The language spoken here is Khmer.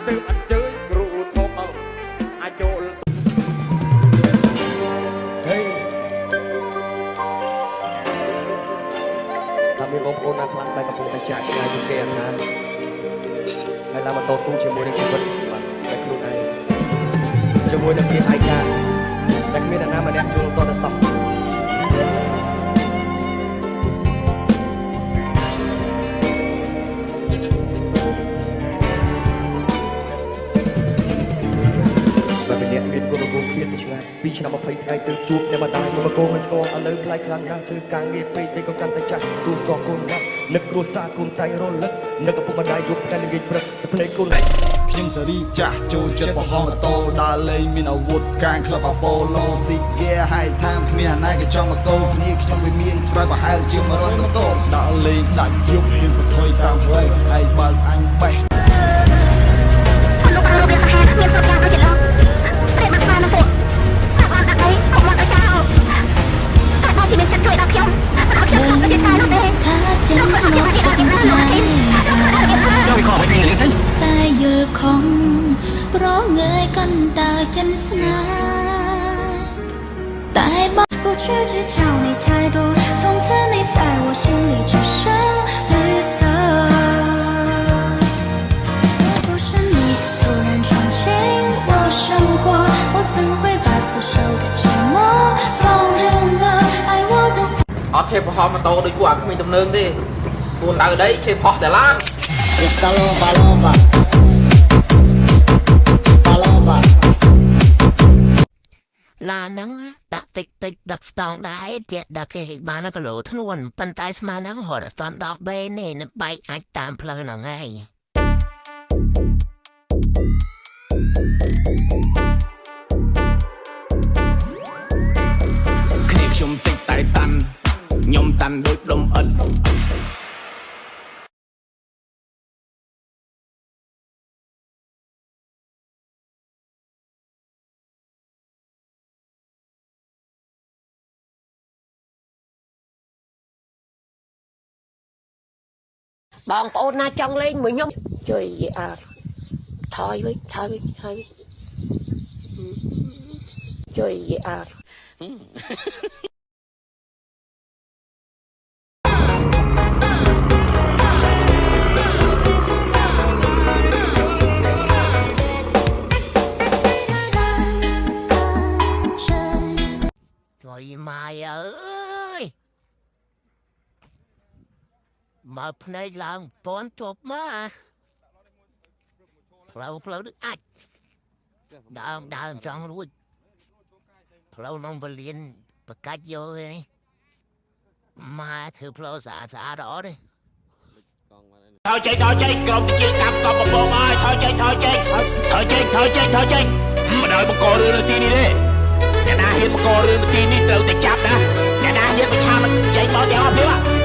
từ ăn chơi rượu thô màu ai chỗ hey ถ้ามีองค์ปู่นาคลังไปกับปู่ตาจ่ายงานจุเกนนะให้เรามาโตสู้ជាមួយនឹងជីវិតតែខ្លួនឯងជាមួយនឹងភាពឯកាតែគ្មានអ្នកណាម្នាក់ជួលតតែសោះមានគុណរងគ្រៀតឆ្ងាយពីឆ្នាំ20ថ្ងៃទៅជួបអ្នកម្ដាយមកកូនមិនស្គាល់ឥឡូវផ្លែខ្លាំងណាស់ធ្វើការងារពេកតែក៏កាន់តែចាស់ទូស្គាល់កូនណាស់នឹកគ្រួសារកូនតែរលឹកនឹកឪពុកម្ដាយយប់ថ្ងៃល្ងាចព្រឹកទៅភ្នែកកូនខ្ញុំសេរីចាស់ចូលចិត្តបោះម៉ូតូដើរលេងមានអាវុធកាងក្លឹបអាប៉ូឡូស៊ីហ្គាហៃថាមគ្មានអាណាក៏ចង់មកកោគ្នាខ្ញុំវាមានឆ្លើយប្រហែលជាង100ម៉ូតូដើរលេងដាច់យប់មានប្រថុយតាមផ្លូវហើយបើកអញបេះតែយល់ខំប្រងើយកាន់តើចិនស្នាតែបើ过去只叫你太多从此你在我心里只剩绿色不是你突然闯进我生活我怎会把死守的寂寞放任了爱我的អត់ចេះប្រហោះម៉ូតូដូចពួកអាគ្មានទំនើងទេពួកដើរដីចេះផុសតែឡាន Paloma là nắng đã tích tích đặc stong đái chết đặc cái bán nó có lỗ thân luôn bàn tay mà nắng hỏi là toàn đọc bên này nó bay anh tạm plei là ngay ខ្ញុំតិចតែតាន់ខ្ញុំតាន់ដូចដុំអិនបងប្អូនណាចង់លេងមួយខ្ញុំជួយថយវិញជួយTrời mày ơi mà này làm bón chụp mà lâu được ạch đào trong luôn lâu nông vật liền và cách vô này mà thử lâu xả đó đi thôi chơi cùng chia cặp còn một bộ ơi thôi chơi mà đợi một cô đưa tin đi đi nhà na hiên một cô đưa tin đi từ từ chạp nè nhà na hiên một cha mình chạy bỏ theo phía